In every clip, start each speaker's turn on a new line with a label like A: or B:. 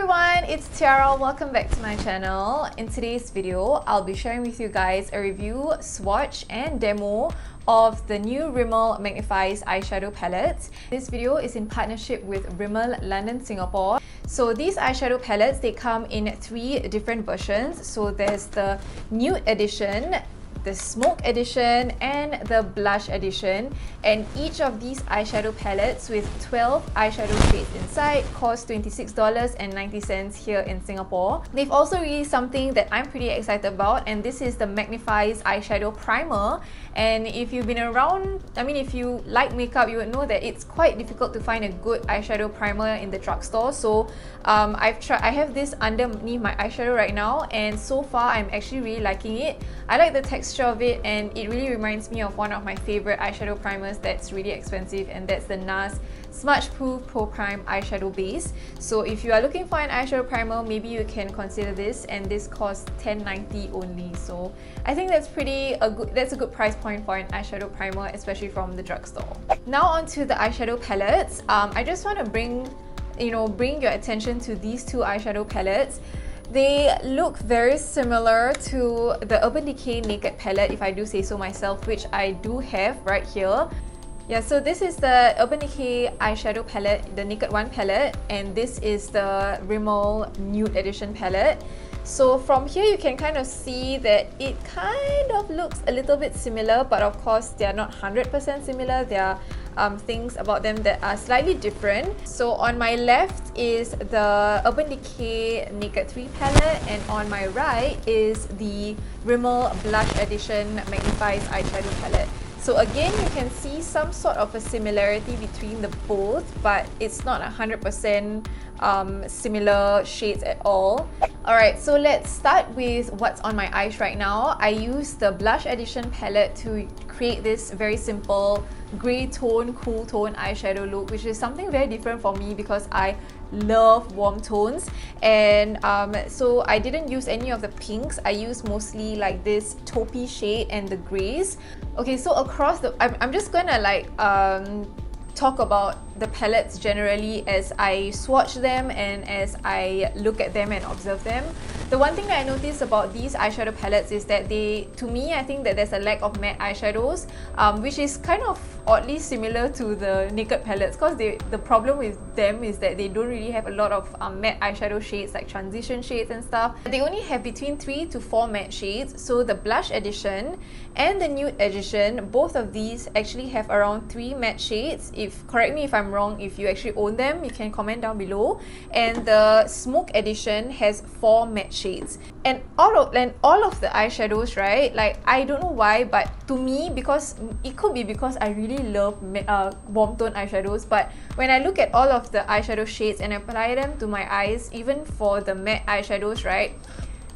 A: everyone, it's Tiara. Welcome back to my channel. In today's video, I'll be sharing with you guys a review, swatch and demo of the new Rimmel Magnif'Eyes Eyeshadow Palette. This video is in partnership with Rimmel London Singapore. So these eyeshadow palettes, they come in 3 different versions. So there's the Nude edition, the Smoke edition and the Blush edition, and each of these eyeshadow palettes with 12 eyeshadow shades inside cost $26.90 here in Singapore. They've also released something that I'm pretty excited about, and this is the Magnifies eyeshadow primer. And if you've been around, if you like makeup, you would know that it's quite difficult to find a good eyeshadow primer in the drugstore. So I have this underneath my eyeshadow right now, and so far I'm actually really liking it. I like the texture of it, and it really reminds me of one of my favorite eyeshadow primers that's really expensive, and that's the NARS Smudge Proof Pro Prime eyeshadow base. So if you are looking for an eyeshadow primer, maybe you can consider this, and this costs $10.90 only. So I think that's a good price point for an eyeshadow primer, especially from the drugstore. Now onto the eyeshadow palettes. I just want to bring your attention to these 2 eyeshadow palettes. They look very similar to the Urban Decay Naked palette, if I do say so myself, which I do have right here. Yeah, so this is the Urban Decay eyeshadow palette, the Naked One palette, and this is the Rimmel Nude Edition palette. So from here you can kind of see that it kind of looks a little bit similar, but of course they are not 100% similar. There are things about them that are slightly different. So on my left is the Urban Decay Naked 3 palette, and on my right is the Rimmel Blush Edition Magnifies eyeshadow palette. So again, you can see some sort of a similarity between the both, but it's not 100% similar shades at all. Alright, so let's start with what's on my eyes right now. I used the Blush Edition palette to create this very simple grey tone, cool tone eyeshadow look, which is something very different for me because I love warm tones. And so I didn't use any of the pinks. I used mostly like this taupey shade and the greys. Okay, so across the... I'm just gonna talk about the palettes generally as I swatch them and as I look at them and observe them. The one thing that I noticed about these eyeshadow palettes is that to me, I think that there's a lack of matte eyeshadows, which is kind of oddly similar to the Naked palettes, because the problem with them is that they don't really have a lot of matte eyeshadow shades, like transition shades and stuff. They only have between 3 to 4 matte shades. So the Blush Edition and the Nude Edition, both of these actually have around 3 matte shades. Correct me if I'm wrong, if you actually own them, you can comment down below. And the Smoke Edition has 4 matte shades. And all of the eyeshadows, right, like I don't know why, but to me, because it could be because I really love warm tone eyeshadows, but when I look at all of the eyeshadow shades and apply them to my eyes, even for the matte eyeshadows, right,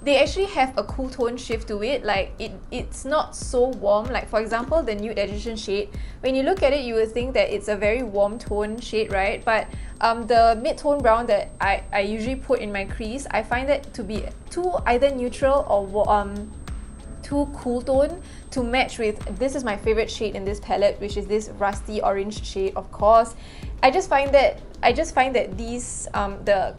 A: they actually have a cool tone shift to it. Like it's not so warm. Like for example, the Nude Edition shade, when you look at it, you would think that it's a very warm tone shade, right? But the mid-tone brown that I usually put in my crease, I find that to be too either neutral or too cool tone to match with, this is my favorite shade in this palette, which is this rusty orange shade, of course. I just find that these the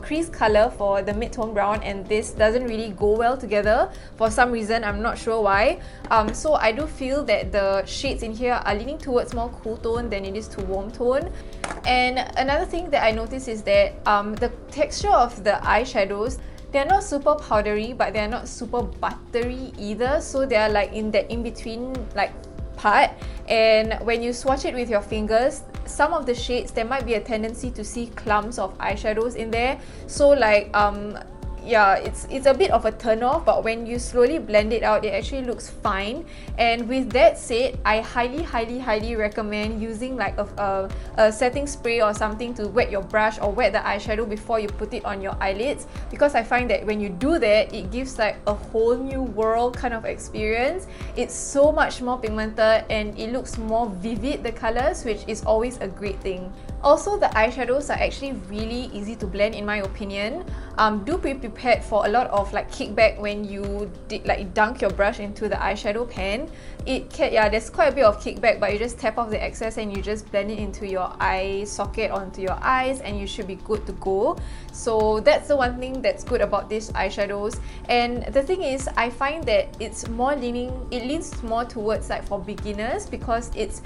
A: crease color for the mid-tone brown and this doesn't really go well together for some reason. I'm not sure why. So I do feel that the shades in here are leaning towards more cool tone than it is to warm tone. And another thing that I noticed is that the texture of the eyeshadows, they're not super powdery, but they're not super buttery either. So they're like in that in-between like part. And when you swatch it with your fingers, some of the shades, there might be a tendency to see clumps of eyeshadows in there. So like yeah, it's a bit of a turn off, but when you slowly blend it out, it actually looks fine. And with that said, I highly recommend using like a setting spray or something to wet your brush or wet the eyeshadow before you put it on your eyelids, because I find that when you do that, it gives like a whole new world kind of experience. It's so much more pigmented and it looks more vivid, the colors, which is always a great thing. Also, the eyeshadows are actually really easy to blend in my opinion. Do be prepared for a lot of like kickback when you dunk your brush into the eyeshadow pan. There's quite a bit of kickback, but you just tap off the excess and you just blend it into your eye socket onto your eyes and you should be good to go. So that's the one thing that's good about these eyeshadows. And the thing is, I find that it leans more towards like for beginners, because it's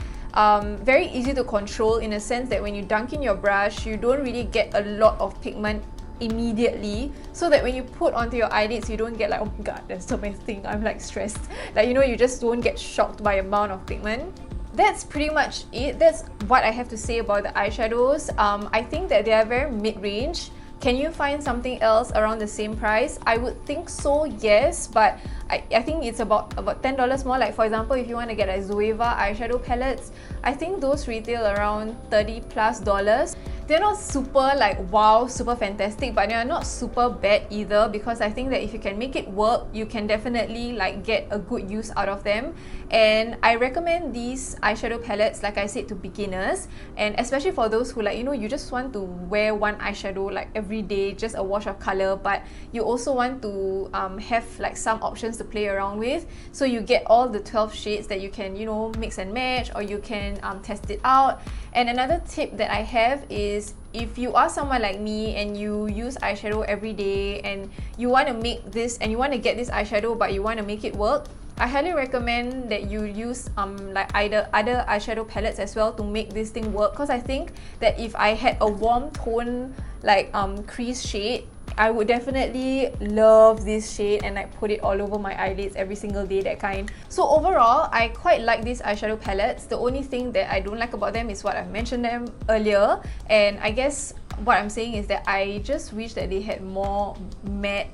A: very easy to control in a sense that when you dunk in your brush, you don't really get a lot of pigment immediately, so that when you put onto your eyelids, you don't get like, oh my god, there's so many things, I'm like stressed. Like, you know, you just don't get shocked by amount of pigment. That's pretty much it. That's what I have to say about the eyeshadows. I think that they are very mid-range. Can you find something else around the same price? I would think so, yes, but I think it's about $10 more. Like for example, if you want to get a Zoeva eyeshadow palettes, I think those retail around $30+. They're not super like wow, super fantastic, but they're not super bad either, because I think that if you can make it work, you can definitely like get a good use out of them. And I recommend these eyeshadow palettes, like I said, to beginners, and especially for those who, like, you know, you just want to wear one eyeshadow like every day, just a wash of color, but you also want to have like some options to play around with. So you get all the 12 shades that you can, you know, mix and match, or you can test it out. And another tip that I have is, if you are someone like me and you use eyeshadow every day and you want to make this and you want to get this eyeshadow but you want to make it work, I highly recommend that you use like either other eyeshadow palettes as well to make this thing work. Because I think that if I had a warm tone like crease shade, I would definitely love this shade and like put it all over my eyelids every single day, that kind. So overall, I quite like these eyeshadow palettes. The only thing that I don't like about them is what I've mentioned them earlier, and I guess what I'm saying is that I just wish that they had more matte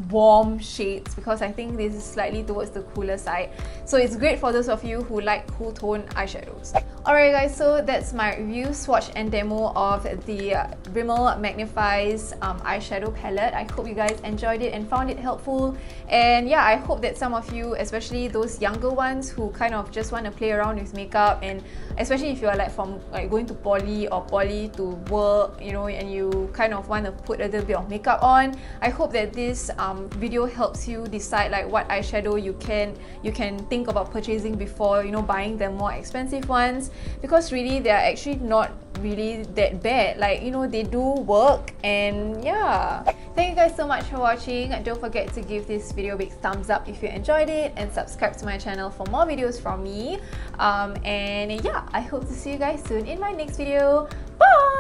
A: warm shades, because I think this is slightly towards the cooler side. So it's great for those of you who like cool tone eyeshadows. Alright guys, so that's my review, swatch and demo of the Rimmel Magnif'Eyes eyeshadow palette. I hope you guys enjoyed it and found it helpful. And yeah, I hope that some of you, especially those younger ones who kind of just want to play around with makeup, and especially if you are like from like going to poly or poly to work, you know, and you kind of want to put a little bit of makeup on, I hope that this video helps you decide like what eyeshadow you can think about purchasing before, you know, buying the more expensive ones, because really they are actually not really that bad. Like, you know, they do work. And yeah, thank you guys so much for watching. Don't forget to give this video a big thumbs up if you enjoyed it, and subscribe to my channel for more videos from me. And yeah, I hope to see you guys soon in my next video. Bye!